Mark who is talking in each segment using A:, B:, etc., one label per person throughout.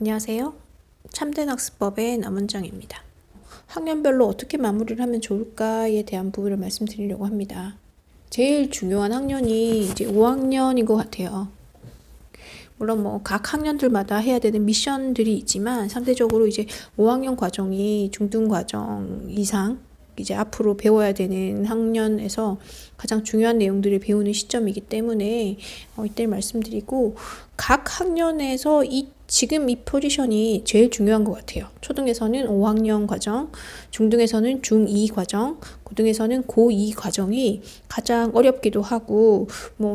A: 안녕하세요. 참된 학습법의 남원장입니다. 학년별로 어떻게 마무리를 하면 좋을까에 대한 부분을 말씀드리려고 합니다. 제일 중요한 학년이 이제 5학년인 것 같아요. 물론 각 학년들마다 해야 되는 미션들이 있지만 상대적으로 이제 5학년 과정이 중등 과정 이상 이제 앞으로 배워야 되는 학년에서 가장 중요한 내용들을 배우는 시점이기 때문에 이때 말씀드리고, 각 학년에서 지금 이 포지션이 제일 중요한 것 같아요. 초등에서는 5학년 과정, 중등에서는 중2 과정, 고등에서는 고2 과정이 가장 어렵기도 하고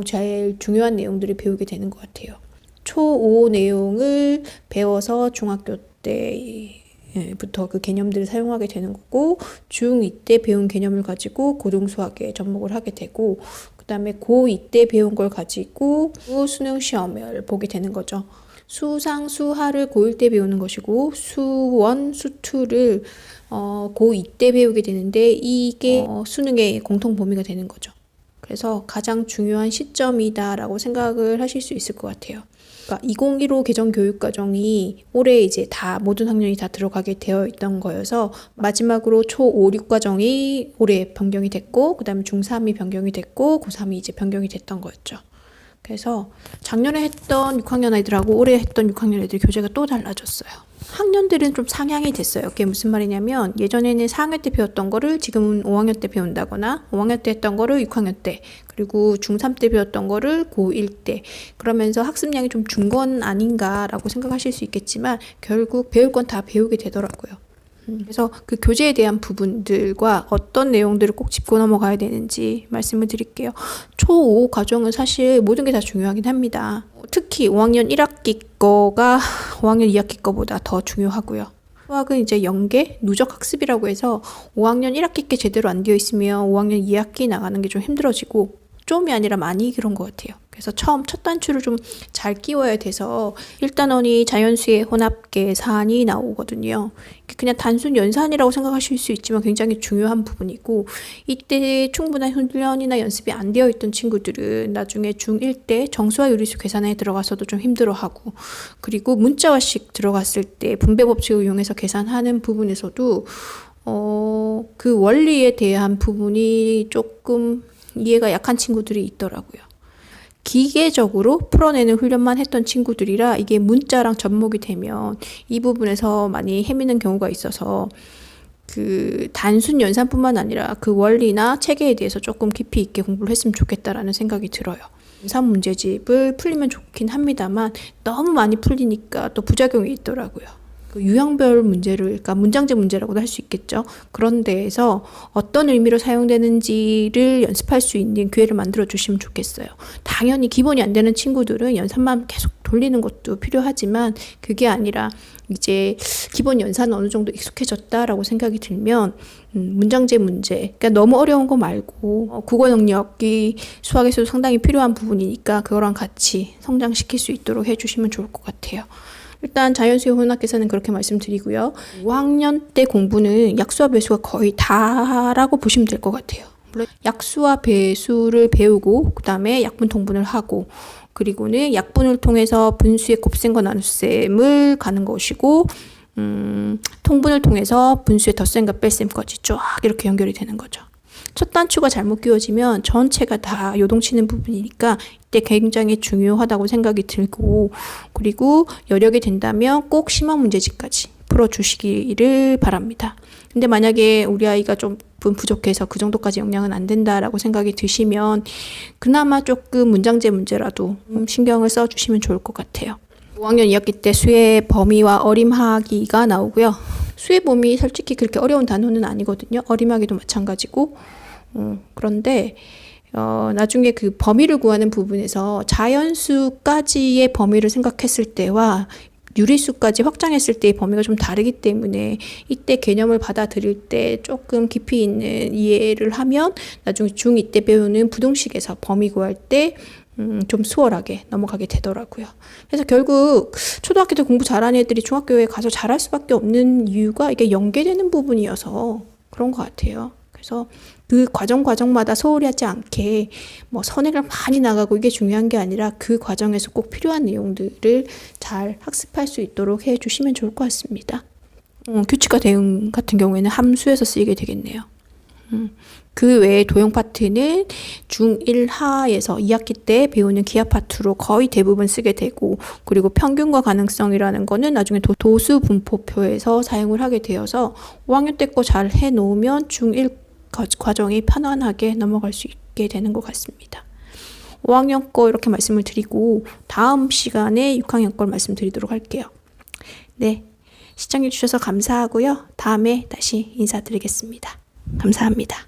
A: 제일 중요한 내용들을 배우게 되는 것 같아요. 초5 내용을 배워서 중학교 때부터 그 개념들을 사용하게 되는 거고, 중2 때 배운 개념을 가지고 고등수학에 접목을 하게 되고, 그 다음에 고2 때 배운 걸 가지고 수능 시험을 보게 되는 거죠. 수상, 수하를 고1 때 배우는 것이고 수원, 수투를 고2 때 배우게 되는데 이게 수능의 공통 범위가 되는 거죠. 그래서 가장 중요한 시점이다라고 생각을 하실 수 있을 것 같아요. 그러니까 2015 개정 교육과정이 올해 이제 다 모든 학년이 다 들어가게 되어 있던 거여서 마지막으로 초5, 6과정이 올해 변경이 됐고, 그 다음에 중3이 변경이 됐고, 고3이 이제 변경이 됐던 거였죠. 그래서 작년에 했던 6학년 아이들하고 올해 했던 6학년 애들 교재가 또 달라졌어요. 학년들은 좀 상향이 됐어요. 그게 무슨 말이냐면, 예전에는 4학년 때 배웠던 거를 지금은 5학년 때 배운다거나, 5학년 때 했던 거를 6학년 때, 그리고 중3 때 배웠던 거를 고1 때, 그러면서 학습량이 좀 준 건 아닌가라고 생각하실 수 있겠지만 결국 배울 건 다 배우게 되더라고요. 그래서 그 교재에 대한 부분들과 어떤 내용들을 꼭 짚고 넘어가야 되는지 말씀을 드릴게요. 초5 과정은 사실 모든 게 다 중요하긴 합니다. 특히 5학년 1학기 거가 5학년 2학기 거보다 더 중요하고요. 수학은 이제 연계, 누적 학습이라고 해서 5학년 1학기 게 제대로 안 되어 있으면 5학년 2학기 나가는 게 좀 힘들어지고, 좀이 아니라 많이 그런 것 같아요. 그래서 첫 단추를 좀 잘 끼워야 돼서 1단원이 자연수의 혼합계 산이 나오거든요. 그냥 단순 연산이라고 생각하실 수 있지만 굉장히 중요한 부분이고, 이때 충분한 훈련이나 연습이 안 되어 있던 친구들은 나중에 중1 때 정수와 유리수 계산에 들어가서도 좀 힘들어하고, 그리고 문자화식 들어갔을 때 분배 법칙을 이용해서 계산하는 부분에서도 그 원리에 대한 부분이 조금 이해가 약한 친구들이 있더라고요. 기계적으로 풀어내는 훈련만 했던 친구들이라 이게 문자랑 접목이 되면 이 부분에서 많이 헤매는 경우가 있어서 그 단순 연산뿐만 아니라 그 원리나 체계에 대해서 조금 깊이 있게 공부를 했으면 좋겠다라는 생각이 들어요. 연산 문제집을 풀리면 좋긴 합니다만 너무 많이 풀리니까 또 부작용이 있더라고요. 유형별 문제를, 그러니까 문장제 문제라고도 할 수 있겠죠. 그런 데에서 어떤 의미로 사용되는지를 연습할 수 있는 기회를 만들어 주시면 좋겠어요. 당연히 기본이 안 되는 친구들은 연산만 계속 돌리는 것도 필요하지만, 그게 아니라 이제 기본 연산은 어느 정도 익숙해졌다라고 생각이 들면 문장제 문제, 그러니까 너무 어려운 거 말고 국어 능력이 수학에서도 상당히 필요한 부분이니까 그거랑 같이 성장시킬 수 있도록 해주시면 좋을 것 같아요. 일단 자연수의 혼합계산은 그렇게 말씀드리고요. 5학년 때 공부는 약수와 배수가 거의 다라고 보시면 될 것 같아요. 물론 약수와 배수를 배우고 그 다음에 약분 통분을 하고, 그리고는 약분을 통해서 분수의 곱셈과 나눗셈을 가는 것이고, 통분을 통해서 분수의 덧셈과 뺄셈까지 쫙 이렇게 연결이 되는 거죠. 첫 단추가 잘못 끼워지면 전체가 다 요동치는 부분이니까 이때 굉장히 중요하다고 생각이 들고, 그리고 여력이 된다면 꼭 심화 문제집까지 풀어주시기를 바랍니다. 근데 만약에 우리 아이가 좀 부족해서 그 정도까지 역량은 안 된다라고 생각이 드시면 그나마 조금 문장제 문제라도 신경을 써주시면 좋을 것 같아요. 5학년 2학기 때 수의 범위와 어림하기가 나오고요. 수의 범위 솔직히 그렇게 어려운 단어는 아니거든요. 어림하기도 마찬가지고. 그런데 나중에 그 범위를 구하는 부분에서 자연수까지의 범위를 생각했을 때와 유리수까지 확장했을 때의 범위가 좀 다르기 때문에 이때 개념을 받아들일 때 조금 깊이 있는 이해를 하면 나중에 중2 때 배우는 부등식에서 범위 구할 때 좀 수월하게 넘어가게 되더라고요. 그래서 결국 초등학교 때 공부 잘하는 애들이 중학교에 가서 잘할 수밖에 없는 이유가 이게 연계되는 부분이어서 그런 것 같아요. 그래서 그 과정마다 소홀히 하지 않게 뭐 선행을 많이 나가고 이게 중요한 게 아니라 그 과정에서 꼭 필요한 내용들을 잘 학습할 수 있도록 해주시면 좋을 것 같습니다. 규칙과 대응 같은 경우에는 함수에서 쓰이게 되겠네요. 그 외에 도형 파트는 중1 하에서 2학기 때 배우는 기하 파트로 거의 대부분 쓰게 되고, 그리고 평균과 가능성이라는 거는 나중에 도수 분포표에서 사용을 하게 되어서 5학년 때 거 잘 해놓으면 중1 과정이 편안하게 넘어갈 수 있게 되는 것 같습니다. 5학년 거 이렇게 말씀을 드리고 다음 시간에 6학년 걸 말씀드리도록 할게요. 네, 시청해 주셔서 감사하고요. 다음에 다시 인사드리겠습니다. 감사합니다.